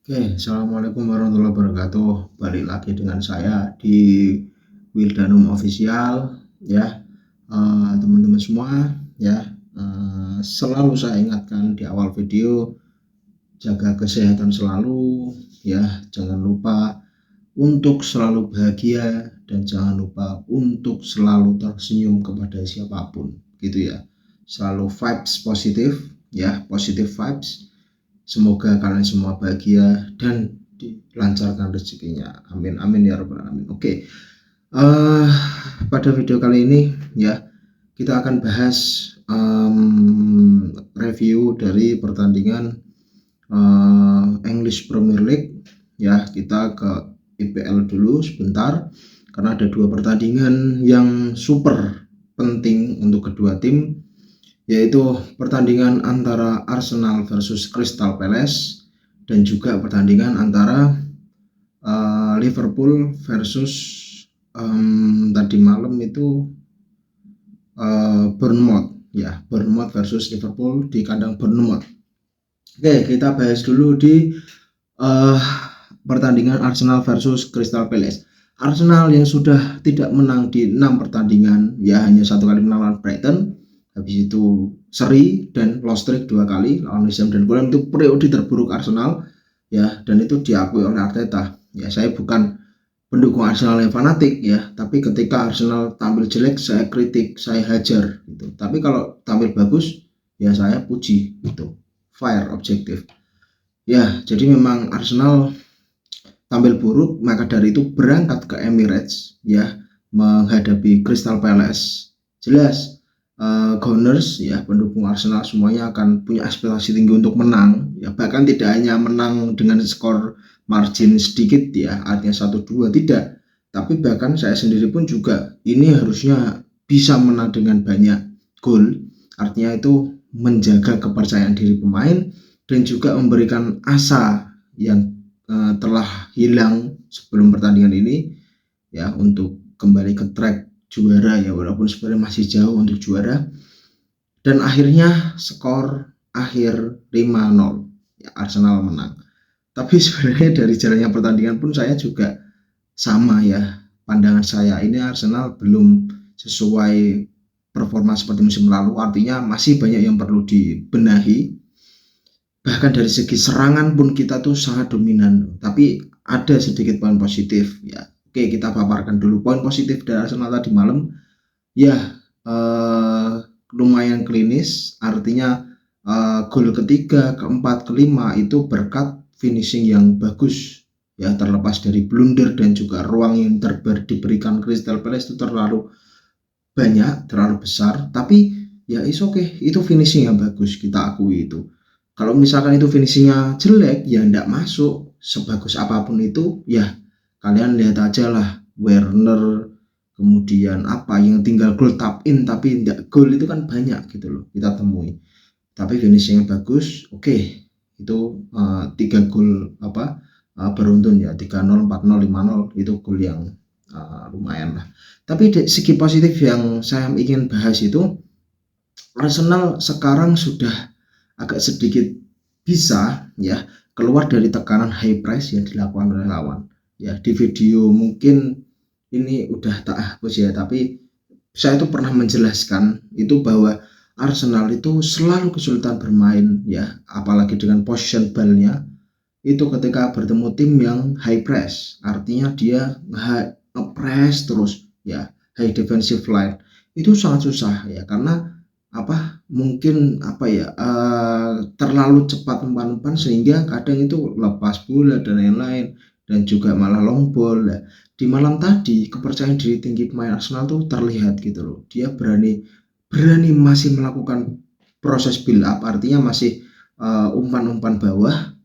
Oke, assalamualaikum warahmatullahi wabarakatuh. Balik lagi dengan saya di Wildanum Official, ya. Teman-teman semua, ya. Selalu saya ingatkan di awal video, jaga kesehatan selalu, ya. Jangan lupa untuk selalu bahagia dan jangan lupa untuk selalu tersenyum kepada siapapun, gitu ya. Selalu vibes positif, ya, positive vibes. Semoga kalian semua bahagia dan dilancarkan rezekinya. Amin amin ya rabbal alamin. Oke, pada video kali ini ya kita akan bahas review dari pertandingan English Premier League. Ya, kita ke IPL dulu sebentar karena ada dua pertandingan yang super penting untuk kedua tim, yaitu pertandingan antara Arsenal versus Crystal Palace dan juga pertandingan antara Liverpool versus tadi malam itu Bournemouth, ya, Bournemouth versus Liverpool di kandang Bournemouth. Oke, kita bahas dulu di pertandingan Arsenal versus Crystal Palace. Arsenal yang sudah tidak menang di 6 pertandingan, ya hanya satu kali menang lawan Brighton, habis itu seri dan lost streak 2 kali lawan West Ham dan Fulham. Itu periode terburuk Arsenal, ya, dan itu diakui oleh Arteta. Ya, saya bukan pendukung Arsenal yang fanatik, ya, tapi ketika Arsenal tampil jelek saya kritik, saya hajar gitu. Tapi kalau tampil bagus ya saya puji gitu. Fire objektif. Ya, jadi memang Arsenal tampil buruk, maka dari itu berangkat ke Emirates, ya, menghadapi Crystal Palace. Jelas Gunners, ya, pendukung Arsenal semuanya akan punya aspirasi tinggi untuk menang, ya, bahkan tidak hanya menang dengan skor margin sedikit, ya, artinya 1-2, tidak, tapi bahkan saya sendiri pun juga ini harusnya bisa menang dengan banyak gol, artinya itu menjaga kepercayaan diri pemain dan juga memberikan asa yang telah hilang sebelum pertandingan ini, ya, untuk kembali ke track juara, ya, walaupun sebenarnya masih jauh untuk juara. Dan akhirnya skor akhir 5-0, ya, Arsenal menang. Tapi sebenarnya dari jalannya pertandingan pun saya juga sama, ya, pandangan saya ini Arsenal belum sesuai performa seperti musim lalu, artinya masih banyak yang perlu dibenahi. Bahkan dari segi serangan pun kita tuh sangat dominan, tapi ada sedikit poin positif, ya. Oke, kita paparkan dulu poin positif dari Arsenal tadi malam, ya. Lumayan klinis, artinya gol ketiga, keempat, kelima itu berkat finishing yang bagus, ya, terlepas dari blunder dan juga ruang yang diberikan Crystal Palace itu terlalu banyak, terlalu besar, tapi ya is oke, itu finishing yang bagus, kita akui itu. Kalau misalkan itu finishingnya jelek, ya ndak masuk. Sebagus apapun itu, ya kalian lihat aja lah Werner, kemudian apa yang tinggal gol tap in tapi ndak gol itu kan banyak gitu loh kita temui. Tapi finishingnya bagus, oke. Itu 3 gol beruntun, ya, 3-0, 4-0, 5-0 itu gol yang lumayan lah. Tapi dari segi positif yang saya ingin bahas itu Arsenal sekarang sudah agak sedikit bisa, ya, keluar dari tekanan high press yang dilakukan oleh lawan. Ya, di video mungkin ini udah tak hapus, ya, tapi saya itu pernah menjelaskan itu bahwa Arsenal itu selalu kesulitan bermain, ya, apalagi dengan possession ball-nya itu ketika bertemu tim yang high press, artinya dia nge-press terus, ya, high defensive line itu sangat susah, ya, karena mungkin terlalu cepat umpan-umpan sehingga kadang itu lepas bola dan lain-lain dan juga malah long ball. Nah, di malam tadi kepercayaan diri tinggi pemain Arsenal tuh terlihat gitu loh, dia berani masih melakukan proses build up, artinya masih umpan-umpan bawah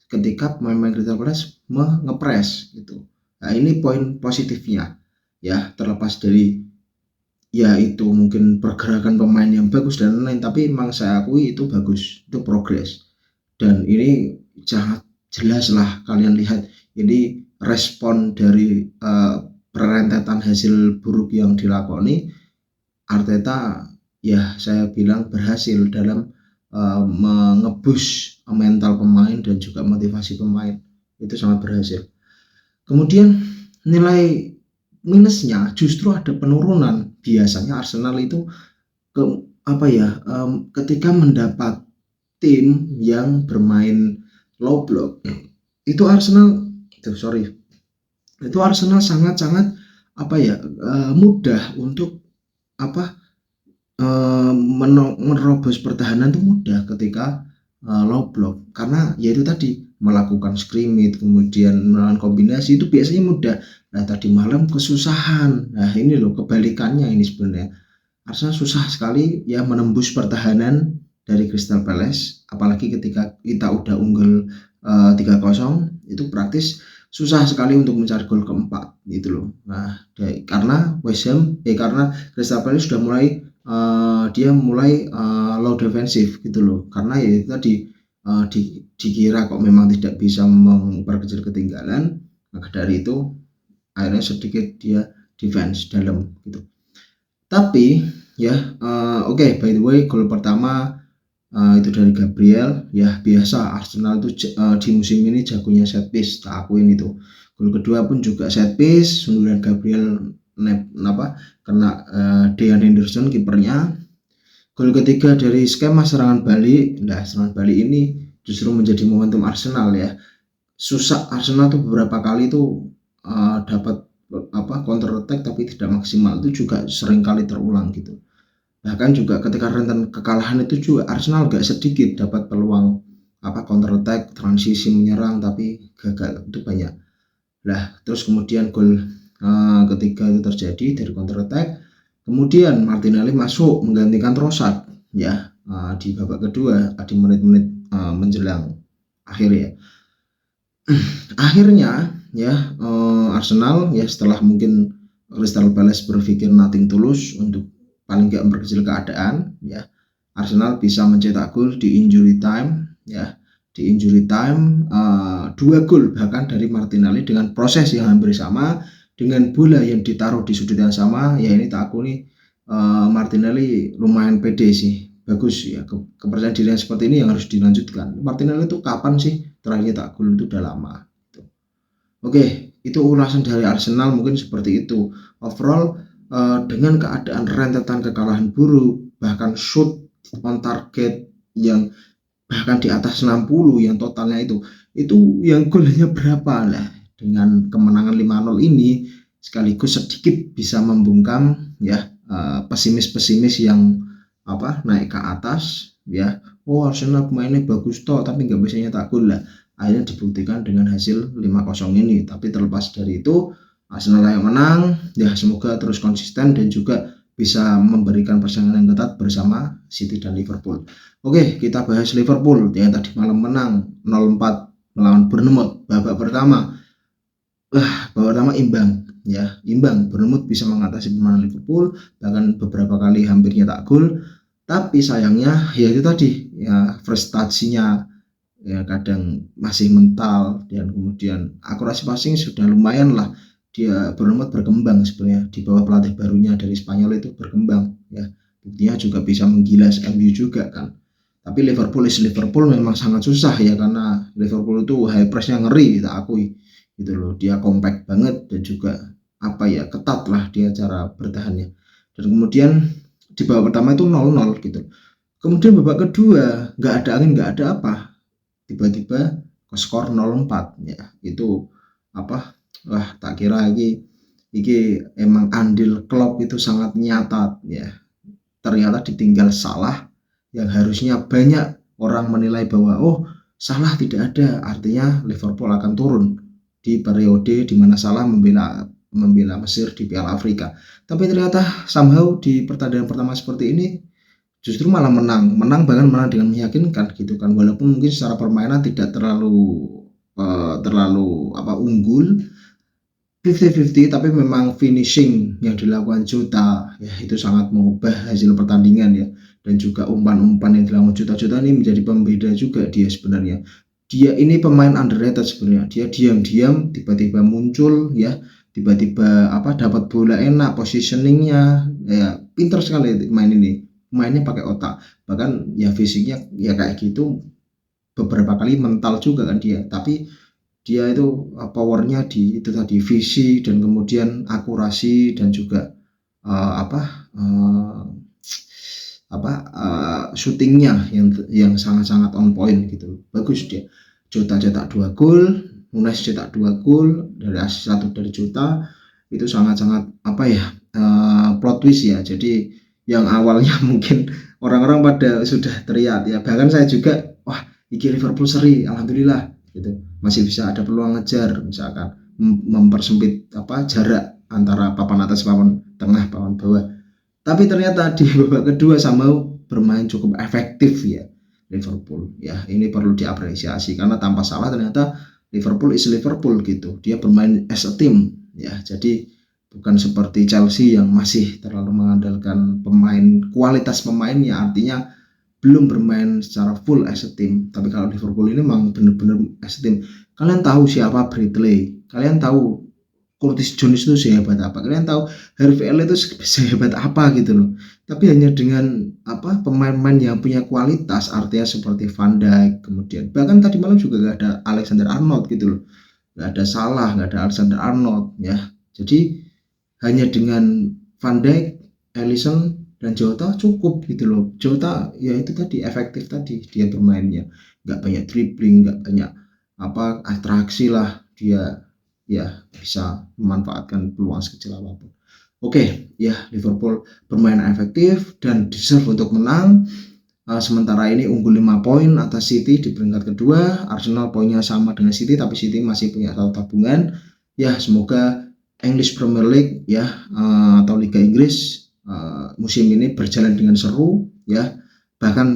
ketika pemain-pemain Crystal Palace ngepres gitu. Nah, ini poin positifnya, ya, terlepas dari ya itu mungkin pergerakan pemain yang bagus dan lain-lain, tapi memang saya akui itu bagus, itu progres. Dan ini sangat jelas lah kalian lihat, ini respon dari perentetan hasil buruk yang dilakoni Arteta, ya, saya bilang berhasil dalam mengebus mental pemain dan juga motivasi pemain. itu sangat berhasil. Kemudian nilai minusnya justru ada penurunan. Biasanya Arsenal itu ketika mendapat tim yang bermain low block, itu Arsenal sangat-sangat mudah untuk menerobos pertahanan itu mudah ketika low block, karena yaitu tadi melakukan scrimmage kemudian melakukan kombinasi itu biasanya mudah. Nah tadi malam kesusahan. Nah ini loh kebalikannya ini sebenarnya. Arsenal susah sekali ya menembus pertahanan dari Crystal Palace, apalagi ketika kita udah unggul 3-0 itu praktis susah sekali untuk mencari gol keempat gitu loh. Nah karena Crystal Palace sudah mulai low defensif gitu loh, karena ya itu tadi dikira kok memang tidak bisa memperkecil ketinggalan, maka dari itu akhirnya sedikit dia defense dalam gitu. Tapi ya by the way, gol pertama itu dari Gabriel. Ya biasa Arsenal itu di musim ini jagonya set piece, tak akuin itu. Gol kedua pun juga set piece, sundulan Gabriel kena Dean Henderson kipernya. Gol ketiga dari skema serangan balik. Nah serangan balik ini justru menjadi momentum Arsenal ya. Susah Arsenal tuh beberapa kali tuh dapat counter attack tapi tidak maksimal, itu juga sering kali terulang gitu. Bahkan juga ketika rentan kekalahan itu juga Arsenal gak sedikit dapat peluang counter attack, transisi menyerang tapi gagal, itu banyak. Lah terus kemudian gol ketiga itu terjadi dari counter attack. Kemudian Martinelli masuk menggantikan Trossard ya di babak kedua di menit-menit menjelang akhir ya. Akhirnya ya Arsenal ya setelah mungkin Crystal Palace berpikir nothing tulus untuk paling nggak memperkecil keadaan ya, Arsenal bisa mencetak gol di injury time ya. Di injury time 2 gol bahkan dari Martinelli dengan proses yang hampir sama, dengan bola yang ditaruh di sudut yang sama ya. Ini tak aku nih Martinelli lumayan pede sih, bagus ya, kepercayaan diri yang seperti ini yang harus dilanjutkan. Martinelli itu kapan sih terakhir tak gol? Itu udah lama gitu. Oke, itu ulasan dari Arsenal mungkin seperti itu. Overall dengan keadaan rentetan kekalahan buruk, bahkan shoot on target yang bahkan di atas 60 yang totalnya itu yang golnya berapa lah. Dengan kemenangan 5-0 ini sekaligus sedikit bisa membungkam ya pesimis-pesimis yang naik ke atas ya. Oh Arsenal pemainnya bagus toh tapi nggak bisa nyetak gol lah. Akhirnya dibuktikan dengan hasil 5-0 ini. Tapi terlepas dari itu Arsenal yang menang ya, semoga terus konsisten dan juga bisa memberikan persaingan yang ketat bersama City dan Liverpool. Oke, kita bahas Liverpool yang tadi malam menang 0-4 melawan Bournemouth. Babak pertama imbang ya, Bournemouth bisa mengatasi permainan Liverpool, bahkan beberapa kali hampir nyetak gol. Tapi sayangnya ya itu tadi ya, prestasinya ya kadang masih mental, dan kemudian akurasi passing sudah lumayan lah. Dia Bournemouth berkembang sebenarnya di bawah pelatih barunya dari Spanyol itu berkembang ya, buktinya juga bisa menggilas MU juga kan. Tapi Liverpool memang sangat susah ya, karena Liverpool itu high pressnya ngeri, kita akui gitu loh. Dia compact banget dan juga ketat lah dia cara bertahannya. Dan kemudian di babak pertama itu 0-0 gitu. Kemudian babak kedua nggak ada angin, nggak ada apa, tiba-tiba ke skor 0-4 ya. Itu tak kira iki emang andil Klopp itu sangat nyata ya. Ternyata ditinggal Salah yang harusnya banyak orang menilai bahwa Salah tidak ada, artinya Liverpool akan turun di periode di mana Salah membela Mesir di Piala Afrika. Tapi ternyata somehow di pertandingan pertama seperti ini justru malah menang bahkan menang dengan meyakinkan gitu kan, walaupun mungkin secara permainan tidak terlalu unggul 50-50, tapi memang finishing yang dilakukan Jota ya itu sangat mengubah hasil pertandingan ya. Dan juga umpan-umpan yang dilakukan Jota ini menjadi pembeda juga dia sebenarnya. Dia ini pemain underrated sebenarnya. Dia diam-diam tiba-tiba muncul ya, tiba-tiba dapat bola enak, positioningnya ya pintar sekali main ini. Mainnya pakai otak, bahkan ya fisiknya ya kayak gitu, beberapa kali mental juga kan dia, tapi dia itu powernya di itu tadi, visi dan kemudian akurasi dan juga syutingnya yang sangat-sangat on point gitu. Bagus dia. Jota cetak 2 gol, Nunes cetak 2 gol, dari asis 1 dari Jota, itu sangat-sangat plot twist ya. Jadi yang awalnya mungkin orang-orang pada sudah teriak ya, bahkan saya juga, wah iki Liverpool seri, alhamdulillah gitu, masih bisa ada peluang ngejar, misalkan mempersempit jarak antara papan atas, papan tengah, papan bawah. Tapi ternyata di babak kedua sama bermain cukup efektif ya Liverpool. Ya, ini perlu diapresiasi karena tanpa salah ternyata Liverpool is Liverpool gitu. Dia bermain as a team ya. Jadi bukan seperti Chelsea yang masih terlalu mengandalkan kualitas pemainnya, artinya belum bermain secara full as a team. Tapi kalau Liverpool ini memang benar-benar as a team. Kalian tahu siapa Bradley, kalian tahu Curtis Jones itu sehebat apa, kalian tahu Harvey Elliott itu sehebat apa gitu loh. Tapi hanya dengan pemain-pemain yang punya kualitas, artinya seperti Van Dijk, kemudian bahkan tadi malam juga gak ada Alexander Arnold gitu loh, gak ada Salah, gak ada Alexander Arnold ya. Jadi hanya dengan Van Dijk, Alisson dan Jota cukup gitu loh. Jota ya itu tadi efektif tadi dia bermainnya, nggak banyak dribbling, nggak banyak atraksi lah, dia ya bisa memanfaatkan peluang sekecil apapun. Oke, ya Liverpool bermain efektif dan deserve untuk menang. Sementara ini unggul 5 poin atas City di peringkat kedua. Arsenal poinnya sama dengan City, tapi City masih punya 1 tabungan. Ya, semoga English Premier League ya atau Liga Inggris musim ini berjalan dengan seru ya. Bahkan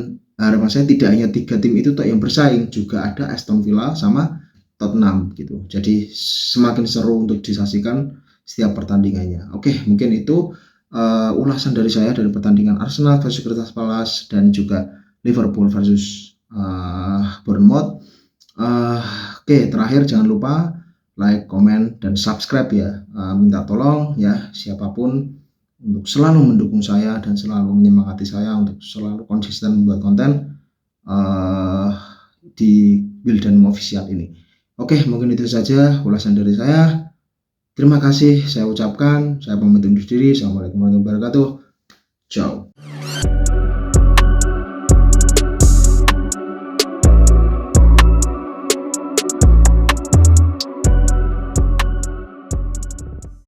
harapan saya tidak hanya 3 tim itu yang bersaing, juga ada Aston Villa sama Tottenham gitu. Jadi semakin seru untuk disaksikan setiap pertandingannya. Oke, mungkin itu ulasan dari saya dari pertandingan Arsenal versus Crystal Palace dan juga Liverpool versus Bournemouth. Oke, terakhir jangan lupa like, komen, dan subscribe ya. Minta tolong ya siapapun untuk selalu mendukung saya dan selalu menyemangati saya untuk selalu konsisten membuat konten di Wildan Official ini. Oke, mungkin itu saja ulasan dari saya. Terima kasih saya ucapkan. Saya pamit undur diri. Assalamualaikum warahmatullahi wabarakatuh. Ciao.